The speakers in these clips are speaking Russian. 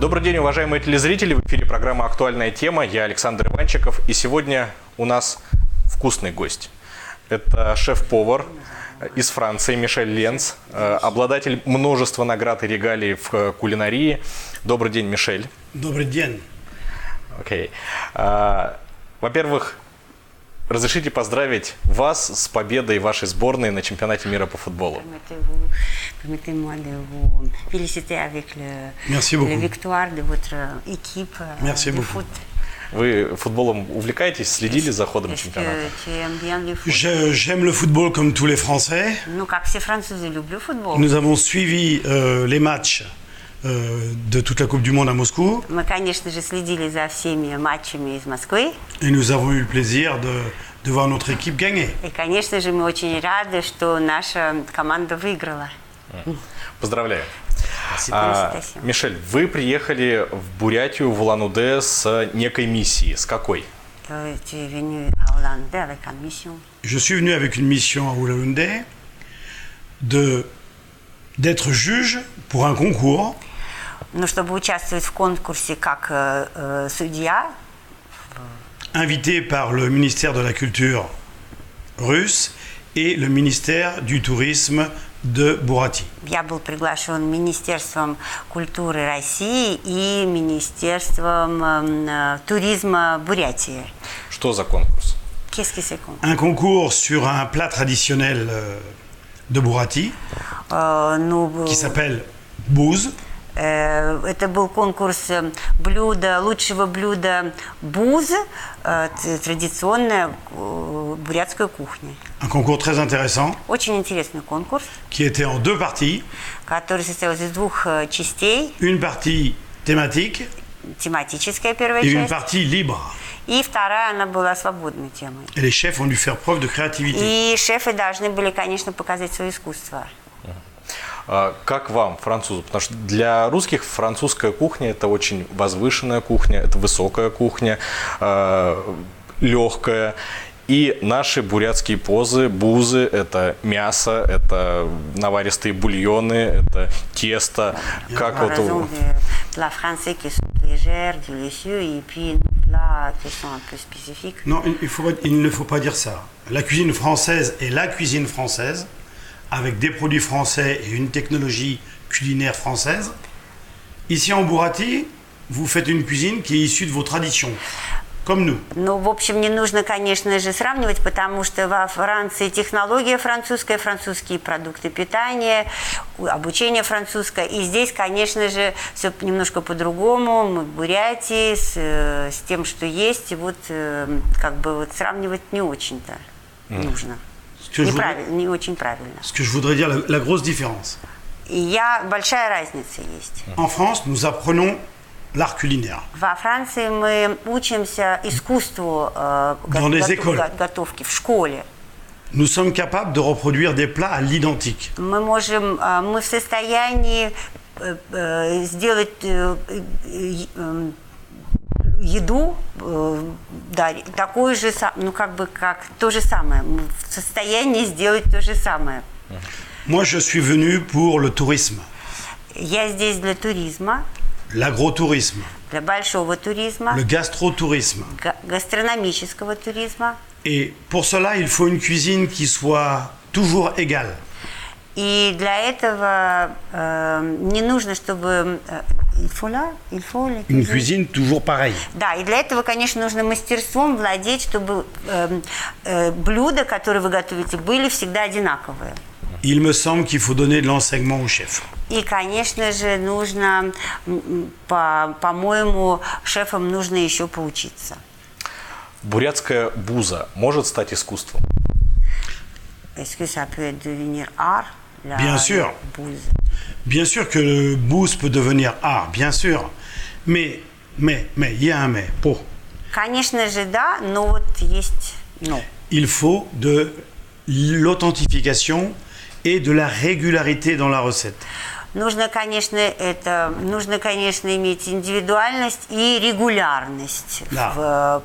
Добрый день, уважаемые телезрители. В эфире программа «Актуальная тема». Я Александр Иванчиков. И сегодня у нас вкусный гость. Это шеф-повар из Франции Мишель Ленц, обладатель множества наград и регалий в кулинарии. Добрый день, Мишель. Добрый день. Окей. Во-первых, разрешите поздравить вас с победой вашей сборной на чемпионате мира по футболу. Permettez-moi de vous féliciter avec la victoire de votre équipe de foot. Вы футболом увлекаетесь, следили за ходом чемпионата? J'aime le football comme tous les Français. Ну, как все французы, люблю футбол. Nous avons suivi les matchs de toute la Coupe du Monde à Moscou. Мы, конечно же, следили за всеми матчами из Москвы. Et nous avons eu le plaisir de voir notre équipe gagner. И, конечно же, мы очень рады, что наша команда выиграла. Поздравляю. Мишель, вы приехали в Бурятию, в Улан-Удэ с некой миссией. С какой? Je suis venu avec une mission à Ulан-Удэ d'être juge pour un concours. Ну, чтобы участвовать в конкурсе как судья. Invité par le ministère de la Culture russe et le ministère du Tourisme de Бурятии. Я был приглашен Министерством культуры России и Министерством туризма Бурятии. Что за конкурс? Qu'est-ce que c'est конкурс? Un concours sur un plat traditionnel de Бурятии qui s'appelle bouz. Это был конкурс лучшего блюда буз, традиционная бурятская кухня. Un concours très intéressant. Очень интересный конкурс. Qui était en deux parties. Который состоялся из двух частей. Une partie thématique. Тематическая первая et часть. Une partie libre. И вторая, она была свободной темой. Et les chefs ont dû faire preuve de créativité. И шефы должны были, конечно, показать свое искусство. Как вам, французу? Потому что для русских французская кухня – это очень возвышенная кухня, это высокая кухня, легкая. И наши бурятские позы, бузы – это мясо, это наваристые бульоны, это тесто. Как вот у... Non, il ne faut pas dire ça. La cuisine française est la cuisine française, avec des produits français et une technologie culinaire française. Ici en Бурятии, vous faites une cuisine qui est issue de vos traditions, comme nous. Ну, в общем, не нужно, конечно же, сравнивать, потому что во Франции технология французская, французские продукты питания, обучение французское. И здесь, конечно же, все немножко по-другому. Мы в Бурятии с тем, что есть, и вот как бы вот сравнивать не очень-то нужно. Не очень правильно. Ce que je voudrais dire, la grosse différence. Большая разница есть. En France, nous apprenons l'art culinaire. Во Франции мы учимся искусству готовки в школе. Nous sommes capables de reproduire des plats à l'identique. Мы в состоянии сделать еду, да, такую же, ну как бы как то же самое. Мы в состоянии сделать то же самое. Moi, je suis venu pour le tourisme. Я здесь для туризма. L'agro-tourisme. Для большого туризма. Le gastro-tourisme. Гастрономического туризма. Et pour cela, il faut une cuisine qui soit toujours égale. И для этого не нужно, чтобы une cuisine toujours pareille. Да, и для этого, конечно, нужно мастерством владеть, чтобы блюда, которые вы готовите, были всегда одинаковые. Il me semble qu'il faut donner de l'enseignement aux chefs. И, конечно же, нужно, по-моему, шефам нужно еще поучиться. Бурятская буза может стать искусством? Est-ce que ça peut devenir art? Bien sûr. Bien sûr que le bouz peut devenir art, bien sûr. Mais, il y a un mais. Pour. Конечно же, да, но вот есть но. Il faut de l'authentification et de la régularité dans la recette. Нужно, конечно, иметь индивидуальность и регулярность в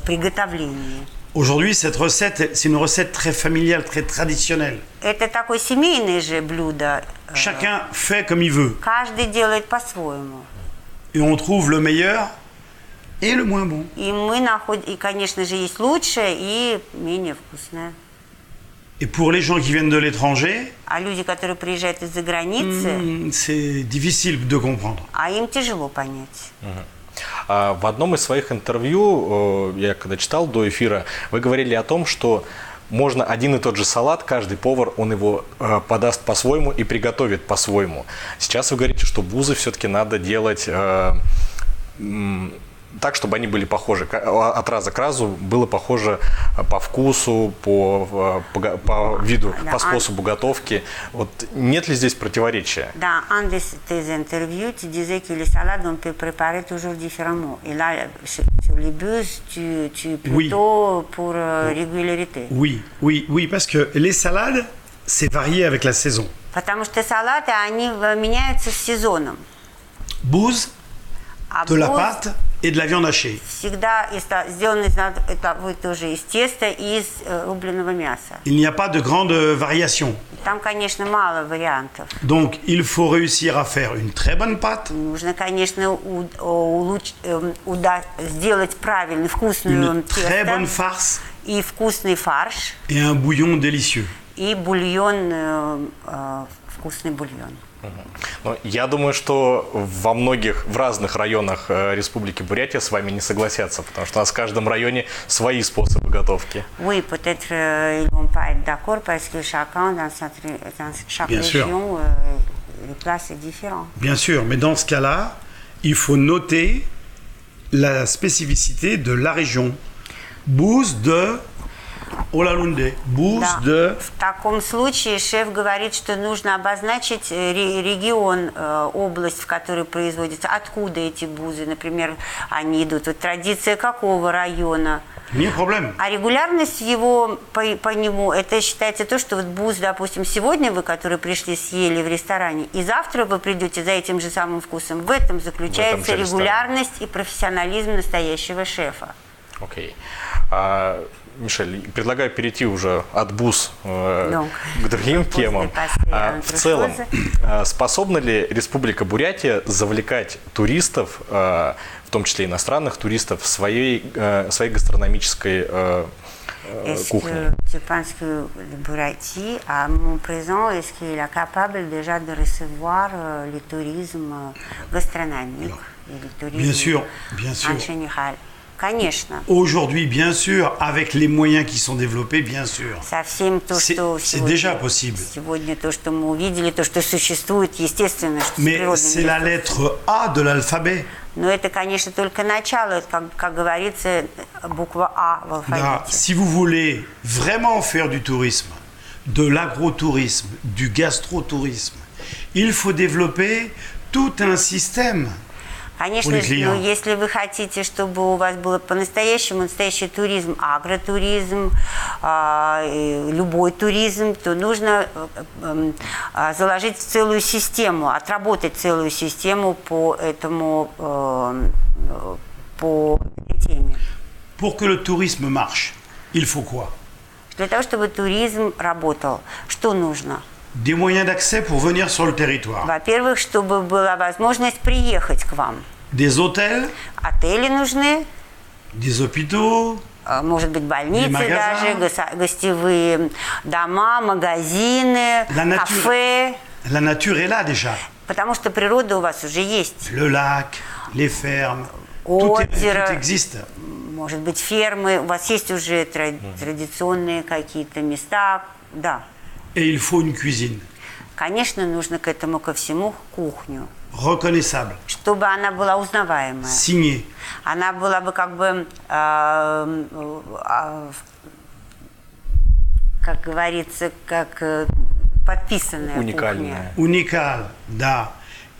приготовлении. Aujourd'hui, cette recette, c'est une recette très familiale, très traditionnelle. Это такое семейное же блюдо. Chacun fait comme il veut. Каждый делает по-своему. et on trouve le meilleur et le moins bon. И мы находим, и, конечно же, есть лучшее и менее вкусное. Et pour les gens qui viennent de l'étranger, А люди, которые приезжают из-за границы, c'est difficile de comprendre. а им тяжело понять. В одном из своих интервью, я когда читал до эфира, вы говорили о том, что можно один и тот же салат, каждый повар, он его подаст по-своему и приготовит по-своему. Сейчас вы говорите, что бузы все-таки надо делать так, чтобы они были похожи, от раза к разу было похоже по вкусу, по виду, Да, по способу готовки. Вот нет ли здесь противоречия? Dans un de tes interviews, tu disais que les salades, on peut préparer toujours différemment. Et là, sur les bus, tu es plutôt pour régularité. Oui, parce que les salades, c'est varié avec la saison. Потому что салаты, они меняются с сезоном. Bouse, А de la бузы pâte et de la viande hachée. всегда сделаны тоже из теста и из рубленого мяса. Il n'y a pas de grande variation. Там, конечно, мало вариантов. Donc, il faut réussir à faire une très bonne pâte, Нужно, конечно, сделать правильный, вкусную une très bonne тесто farce и вкусный фарш, et un bouillon délicieux. и бульон, вкусный бульон. Но я думаю, что в разных районах Республики Бурятия с вами не согласятся, потому что у нас в каждом районе свои способы готовки. Oui, peut-être ils vont pas être d'accord parce que chacun dans chaque Bien sûr. région, le plat c'est différent. Bien sûr, mais dans ce cas-là, il faut noter la spécificité de la région. Bouse de Olalunde, bouse Да. de... В таком случае шеф говорит, что нужно обозначить регион, область, в которой производится, откуда эти бузы, например, они идут, вот традиция какого района. Ni problème. А регулярность его по нему, это считается то, что вот буз, допустим, сегодня вы, которые пришли, съели в ресторане, и завтра вы придете за этим же самым вкусом. В этом заключается же ресторане. регулярность и профессионализм настоящего шефа. Окей. Мишель, предлагаю перейти уже от буз к другим темам. В целом, способна ли Республика Бурятия завлекать туристов, в том числе иностранных туристов, в своей гастрономической кухне? Je pense que le Burati, à mon présent, est-ce qu'il est capable déjà de recevoir le tourisme gastronomique et le tourisme Bien sûr. en général? Конечно. Aujourd'hui, bien sûr, avec les moyens qui sont développés, bien sûr. Совсем то, что C'est déjà possible. Сегодня то, что мы увидели, то, что существует, естественно, что с Mais природными c'est la ресурсами. lettre A de l'alphabet. Но это, конечно, только начало, как говорится, буква А в Là, алфавите. si vous voulez vraiment faire du tourisme, de l'agrotourisme, du gastrotourisme, il faut développer tout un système. Конечно Pour les же, clients. но если вы хотите, чтобы у вас было по-настоящему настоящий туризм, агротуризм, любой туризм, то нужно заложить целую систему, отработать целую систему по этому, по этой теме. Pour que le tourisme marche, il faut quoi? Для того, чтобы туризм работал, что нужно? Des moyens d'accès pour venir sur le territoire. Во-первых, чтобы была возможность приехать к вам. Des hôtels, Отели нужны, des hôpitaux, может быть, больницы магазины. даже, гостевые дома, магазины, La nature- кафе. la nature est là déjà. Потому что природа у вас уже есть. Le lac, les fermes, tout Озеро, existe. может быть, фермы. У вас есть уже традиционные какие-то места. Да. Et il faut une cuisine Конечно, нужно к этому ко всему кухню, reconnaissable, чтобы она была узнаваемая. signée. Она была бы как бы, как говорится, как подписанная Уникальная. кухня. Unicale, da.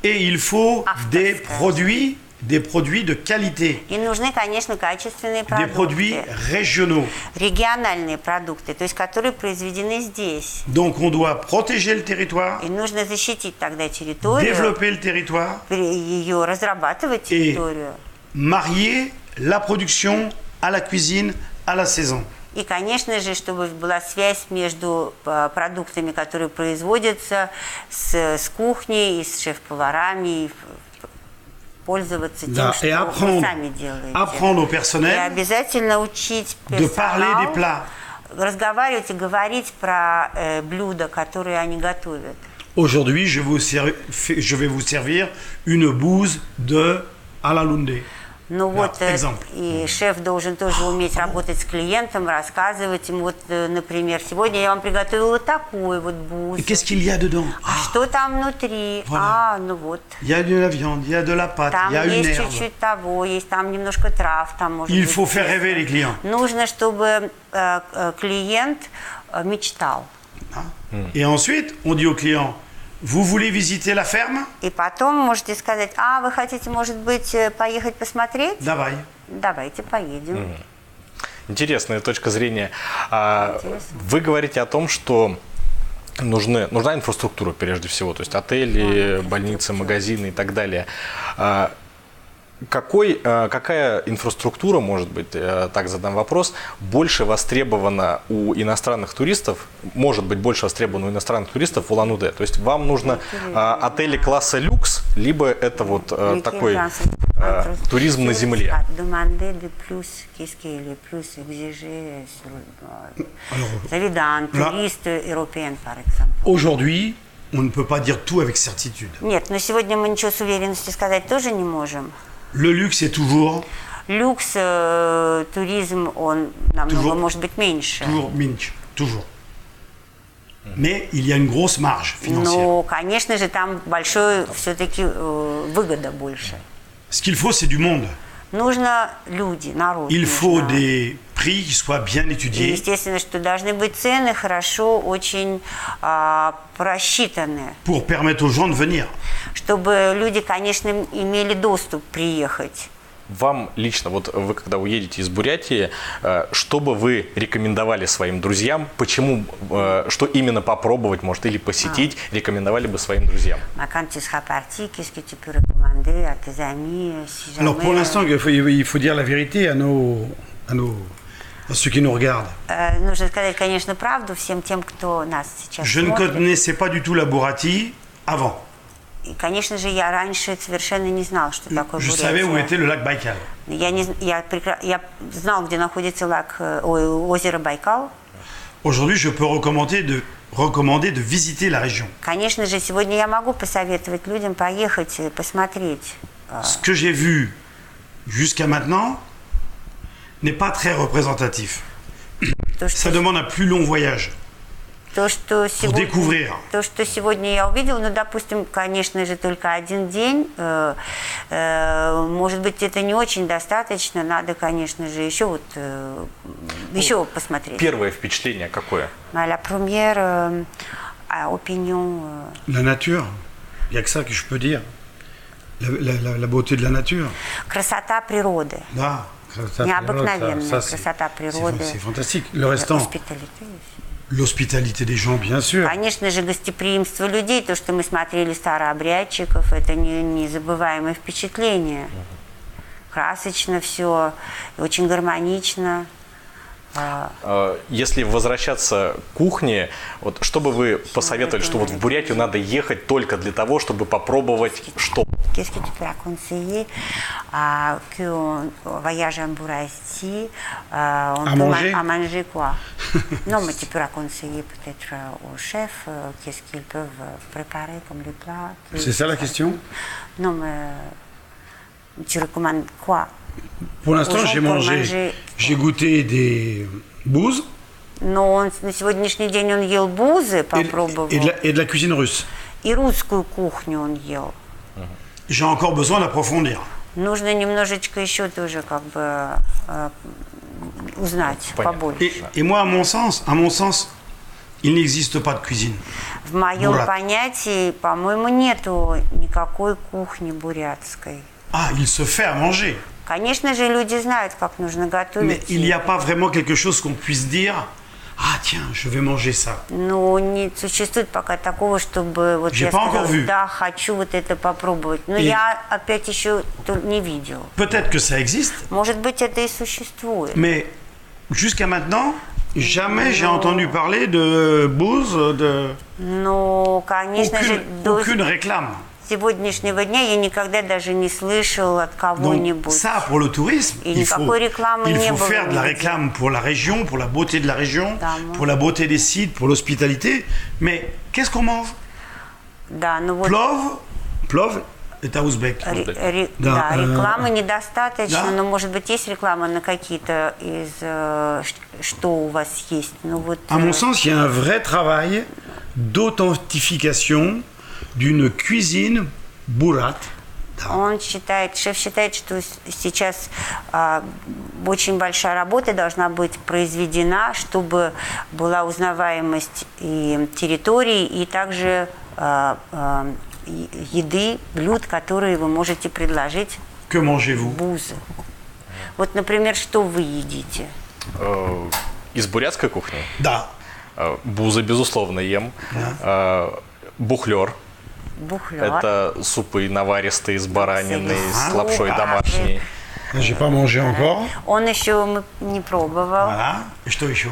Et il faut des Авторская. produits de qualité, И нужны, конечно, качественные des produits продукты, régionaux. региональные продукты, то есть которые произведены здесь. Donc on doit protéger le territoire, И нужно защитить тогда территорию, développer le territoire ее разрабатывать и территорию. marier la production à la cuisine, à la saison. И, конечно же, чтобы была связь между продуктами, которые производятся с кухней, и с шеф-поварами, пользоваться тем, Да, что et вы сами делаете. apprendre au И personnel обязательно учить de parler des персонал plats. разговаривать и говорить про блюда, которые они готовят. Aujourd'hui, je vais vous servir une bouse de Alalunde. Ну Да, вот, exemple. и шеф должен тоже уметь работать с клиентом, рассказывать ему, вот, например, сегодня я вам приготовила такой вот буз. Et qu'est-ce qu'il y a dedans? Что там внутри? Voilà. Ну вот. Il y a de la viande, il y a de la pâte, Там il y a une есть herbe. чуть-чуть того, есть там немножко трав, там может Il быть faut faire тесто. rêver les clients. Нужно, чтобы клиент мечтал. Et ensuite, on dit au client, vous voulez visiter la ferme? И потом можете сказать, вы хотите, может быть, поехать посмотреть? Давай. Давайте поедем. Интересная точка зрения. Вы говорите о том, что нужна инфраструктура прежде всего, то есть отели, больницы, магазины и так далее. Какая инфраструктура, может быть, так задам вопрос, больше востребована у иностранных туристов, может быть, больше востребована у иностранных туристов в Улан-Удэ? То есть вам нужно отели класса люкс, либо это вот такой туризм на земле? Aujourd'hui, on ne peut pas dire tout avec certitude. Нет, но сегодня мы ничего с уверенностью сказать тоже не можем. Le luxe est toujours Люкс, туризм, он намного, может быть, меньше. Toujours. Mais il y a une grosse marge financière. Но, конечно же, там большой все-таки выгода больше. Ce qu'il faut, c'est du monde. Нужно люди, народ. Il faut нужно. des prix qui soient bien И, étudiés естественно, что должны быть цены хорошо, очень просчитанные, pour permettre aux gens de venir. чтобы люди, конечно, имели доступ приехать. Вам лично, вот вы когда уедете из Бурятии, что бы вы рекомендовали своим друзьям, почему, что именно попробовать, может, или посетить, рекомендовали бы своим друзьям? Quand tu seras parti, qu'est-ce que tu peux recommander à tes amis si jamais... Alors pour l'instant, il faut dire la vérité à ceux qui nous regardent. Нужно сказать, конечно, правду всем тем, кто нас сейчас Je ne смотрит. connaissais pas du tout la Burati avant. И, конечно же, я раньше совершенно не знал, что такое Je savais où Бурятия. était le lac Baïkal. Я знал, где находится озеро Байкал. Aujourd'hui, je peux recommander de visiter la région. Конечно же, сегодня я могу посоветовать людям поехать, посмотреть. Ce que j'ai vu jusqu'à maintenant n'est pas très représentatif. Ça demande un plus long voyage То, что pour découvrir. сегодня я увидел, ну, допустим, конечно же, только один день, может быть, это не очень достаточно, надо, конечно же, еще посмотреть. Первое впечатление какое? La première opinion. La nature, il n'y a que ça que je peux dire. La beauté de la nature. Красота природы. Да, Необыкновенная красота природы. C'est fantastique. Le restant, l'hospitalité des gens, bien sûr. Конечно же, гостеприимство людей, то, что мы смотрели старообрядчиков, это незабываемое впечатление. Красочно все, очень гармонично. Если возвращаться к кухне, вот что бы вы посоветовали, что вот в Бурятию надо ехать только для того, чтобы попробовать что? Qu'est-ce que tu peux conseiller qu'on voyage en Бурятии, À manger? À manger quoi? Non, mais tu peux conseiller peut-être aux chefs qu'est-ce qu'ils peuvent préparer comme les plats. C'est ça la question? Non, mais tu recommandes quoi? Pour l'instant, j'ai goûté des bouzes. Но он, на сегодняшний день он ел бузы, попробовал. Et de la cuisine russe. И русскую кухню он ел. J'ai encore besoin d'approfondir. Нужно немножечко еще тоже как бы узнать побольше. Et moi, à mon sens, il n'existe pas de cuisine. В моем понятии, по-моему, нету никакой кухни бурятской. Ah, il se fait à manger. Конечно же, люди знают, как нужно готовить. Mais il n'y a pas vraiment quelque chose qu'on puisse dire. Ah tiens, je vais manger ça. Но не существует пока такого, чтобы вот я сказала, да, хочу вот это попробовать. Но я опять еще не видел. Peut-être que ça existe. Может быть, это и существует. Mais jusqu'à maintenant, jamais j'ai entendu parler de bouse, de... Но, конечно же, aucune réclame. сегодняшнего дня я никогда даже не слышал от Donc кого-нибудь. ça, pour le tourisme, Et il faut никакой рекламы не было faire de la нигде. réclame pour la région, pour la beauté de la région, Да, pour la beauté des sites, pour l'hospitalité. Mais qu'est-ce qu'on mange? Да, ну вот Plov est à Ouzbek. да, Да, рекламы недостаточно, да. но может быть есть реклама на какие-то из что у вас есть. Ну вот. À mon sens, il y a un vrai travail d'authentification d'une cuisine Burat. Шеф считает, что сейчас очень большая работа должна быть произведена, чтобы была узнаваемость и территории, и также еды, блюд, которые вы можете предложить. Que mangez-vous? Бузы. Вот, например, что вы едите? Из бурятской кухни? Да. Бузы, безусловно, ем. Бухлер. Бухлер. Это супы наваристые с бараниной, с Ага. лапшой домашней. J'ai pas mangé encore. Он еще не пробовал. Voilà. Et что еще?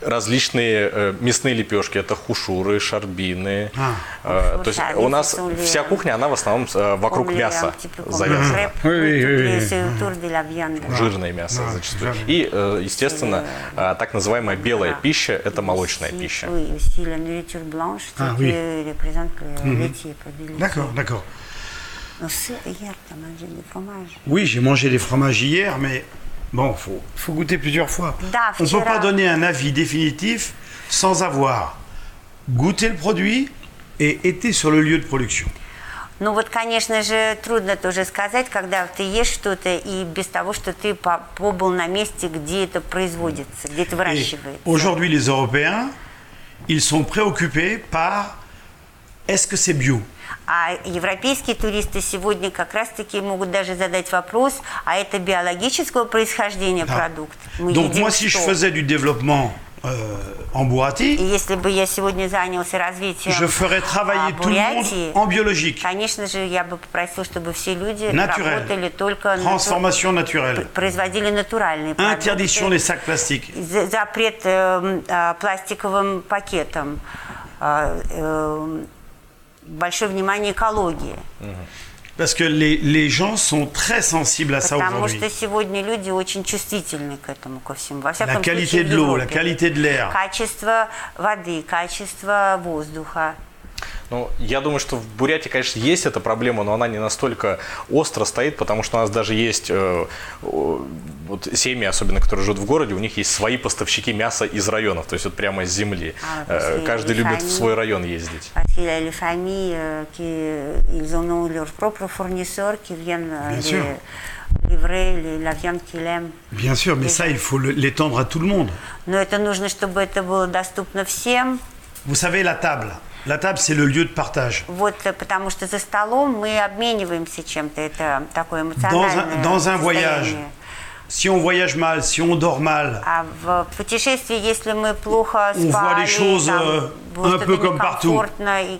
Различные мясные лепешки. Это хушуры, шарбины. То есть Шарбины, у нас фасоли. вся кухня, она в основном вокруг мяса завязана. Жирное мясо зачастую. И, естественно, так называемая белая пища – это молочная пища. D'accord, d'accord. Oui, j'ai mangé des fromages hier, mais bon, faut goûter plusieurs fois. Да, On ne peut вчера- pas donner un avis définitif sans avoir goûté le produit et été sur le lieu de production. Ну вот, конечно же, трудно тоже сказать, когда ты ешь что-то и без того, что ты побыл на месте, где это производится, где это Et выращивается. aujourd'hui, les Européens, ils sont préoccupés par est-ce que c'est bio? А европейские туристы сегодня как раз-таки могут даже задать вопрос, а это биологического происхождения продукт? Мы Donc едим moi, si je что? faisais du développement en И Бурятии, если бы я сегодня занялся развитием je ferais travailler tout le monde Бурятии, en biologique. конечно же, я бы попросил, чтобы все люди Naturel. работали только Transformation naturelle. производили натуральные продукты. Interdiction des sacs plastiques. Запрет пластиковым пакетам, большое внимание экологии. Parce que les gens sont très sensibles à ça Потому aujourd'hui. что сегодня люди очень чувствительны к этому, ко всему. Во La всяком qualité случае, de в l'eau, la Европе. qualité de l'air. Качество воды, качество воздуха. Ну, я думаю, что в Бурятии, конечно, есть эта проблема, но она не настолько остро стоит, потому что у нас даже есть вот семьи, особенно которые живут в городе, у них есть свои поставщики мяса из районов, то есть вот прямо с земли. Каждый любит в свой район ездить. Parce qu'il y a les familles ils en ont leurs propres fournisseurs qui viennent livrer la viande qu'ils aiment. Bien sûr, mais ça, il faut l'étendre à tout le monde. Но это нужно, чтобы это было доступно всем. Vous savez, la table. La table, c'est le lieu de partage. Вот, потому что за столом мы обмениваемся чем-то. Это такое эмоциональное Dans un voyage, состояние. si on voyage mal, si on dort mal, А в путешествии, если мы плохо On voit спали, les choses, там, было un что-то peu comme partout. некомфортно, и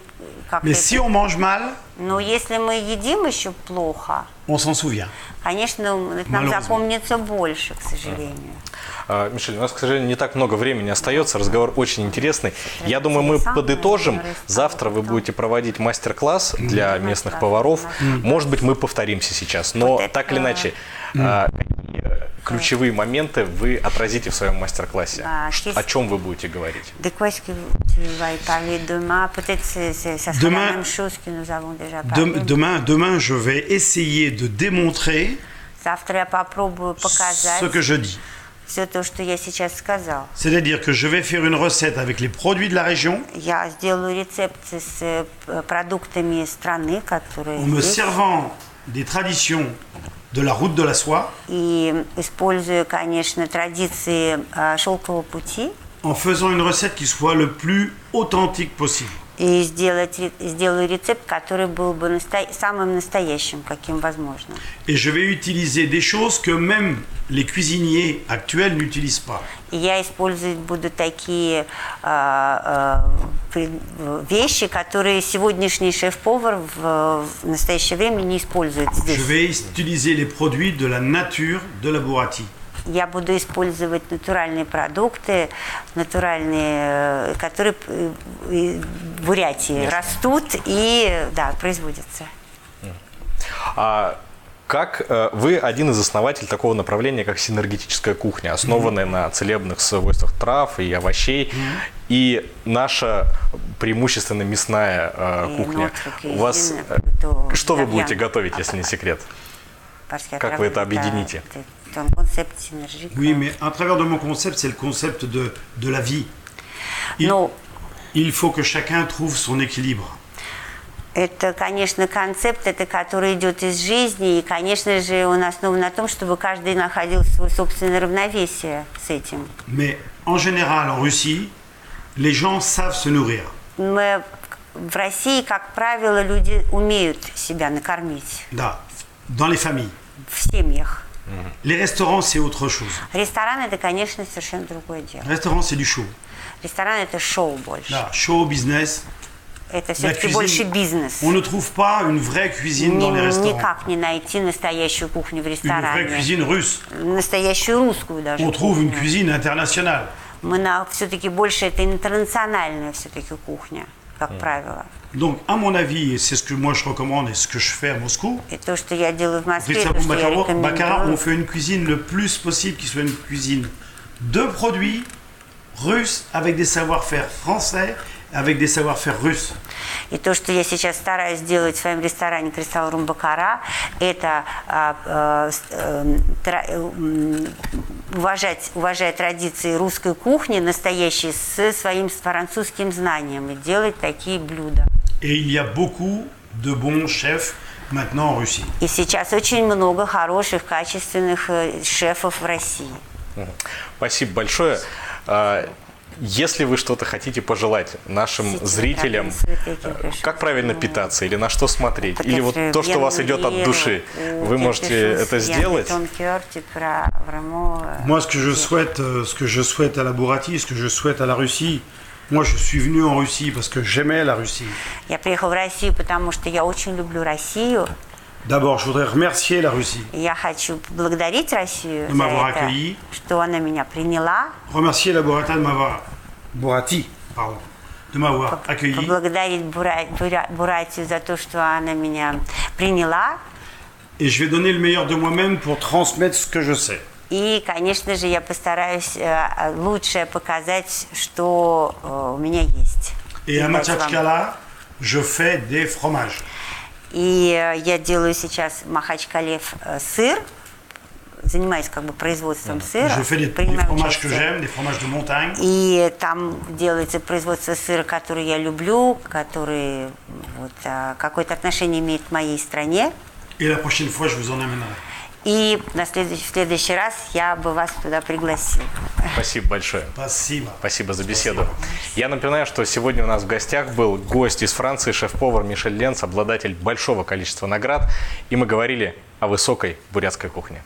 как-то mais это- si on mange mal, Но если мы едим еще плохо, on s'en souvient. конечно, это нам Малозно. запомнится больше, к сожалению. Мишель, у нас, к сожалению, не так много времени остается. Разговор очень интересный. Я думаю, мы подытожим. Завтра вы будете проводить мастер-класс для местных поваров. Может быть, мы повторимся сейчас. Но Вот это- так или иначе, какие ключевые моменты вы отразите в своем мастер-классе? О чем вы будете говорить? De quoi est-ce que tu vas y parler demain? Peut-être ça sera Demain- la même chose que nous avons déjà parlé. Demain, je vais essayer de démontrer Завтра я попробую показать ce que je dis. все то, что я сейчас сказал. C'est-à-dire que je vais faire une recette avec les produits de la région, Я сделаю рецепт с продуктами страны, которые en me здесь, servant des traditions de la route de la soie, и используя, конечно, традиции шелкового пути, en faisant une recette qui soit le plus authentique possible. и сделаю рецепт, который был бы самым настоящим, каким возможно. Et je vais utiliser des choses que même les cuisiniers actuels n'utilisent pas. И я использовать буду такие вещи, которые сегодняшний шеф-повар в настоящее время не использует Je здесь. vais utiliser les produits de la nature de la Burati. я буду использовать натуральные продукты, натуральные, которые в Бурятии растут и да, производятся. Как вы один из основателей такого направления, как синергетическая кухня, основанная на целебных свойствах трав и овощей, и наша преимущественно мясная кухня. У вас что вы будете готовить, если не секрет? Как вы это объедините? Oui, mais à travers de mon concept, c'est le concept de la vie. Il faut que chacun trouve son équilibre. Это, конечно, концепт, это который идет из жизни, и, конечно же, он основан на том, чтобы каждый находил свое собственное равновесие с этим. Mais en général, en Russie, les gens savent se nourrir. В России, как правило, люди умеют себя накормить. Да, dans les familles. В семьях. Les restaurants, c'est autre chose. Ресторан – это, конечно, совершенно другое дело. Restaurant, c'est du show. Ресторан – это шоу больше. Да, show, business. Это все-таки больше бизнес. On ne trouve pas une vraie cuisine dans les restaurants. Никак не найти настоящую кухню в ресторане. Une vraie cuisine russe. Настоящую русскую даже. On trouve une cuisine internationale. Все-таки больше это интернациональная все-таки кухня, как правило. Donc, à mon avis, et c'est ce que moi je recommande et ce que je fais à Moscou, et то, что я делаю в Москве, то, что я рекомендую. Baccarat, on fait une cuisine le plus possible qui soit une cuisine de produits russes avec des savoir-faire français, avec des savoir-faire russes. И то, что я сейчас стараюсь делать в своем ресторане «Кристалл Рум Баккара», это уважать традиции русской кухни, настоящей, со своим французским знанием, и делать такие блюда. Et il y a beaucoup de bons chefs maintenant en Russie. И сейчас очень много хороших, качественных шефов в России. Спасибо большое. Если вы что-то хотите пожелать нашим зрителям, как правильно питаться, или на что смотреть, или вот то, что у вас идет от души, вы можете это сделать? Moi, ce que je souhaite à la Burati, ce que je souhaite à la Russie, moi, je suis venu en Russie parce que j'aimais la Russie. Я приехал в Россию, потому что я очень люблю Россию. D'abord, je voudrais remercier la Russie. Я хочу поблагодарить Россию de m'avoir accueilli. Что она меня приняла. Remercier la Burati, de m'avoir accueilli. Поблагодарить Буратию за то, что она меня приняла. Et je vais donner le meilleur de moi-même pour transmettre ce que je sais. И, конечно же, я постараюсь лучше показать, что у меня есть. Et à Machachkala, je fais des fromages. И я делаю сейчас в Махачкале сыр, занимаюсь как бы производством сыра. Je fais des fromages que j'aime, des fromages de montagne. И там делается производство сыра, который я люблю, который вот, какое-то отношение имеет к моей стране. Et la prochaine fois, je vous en amènerai. И в следующий раз я бы вас туда пригласил. Спасибо большое. Спасибо. Спасибо за беседу. Я напоминаю, что сегодня у нас в гостях был гость из Франции, шеф-повар Мишель Ленц, обладатель большого количества наград. И мы говорили о высокой бурятской кухне.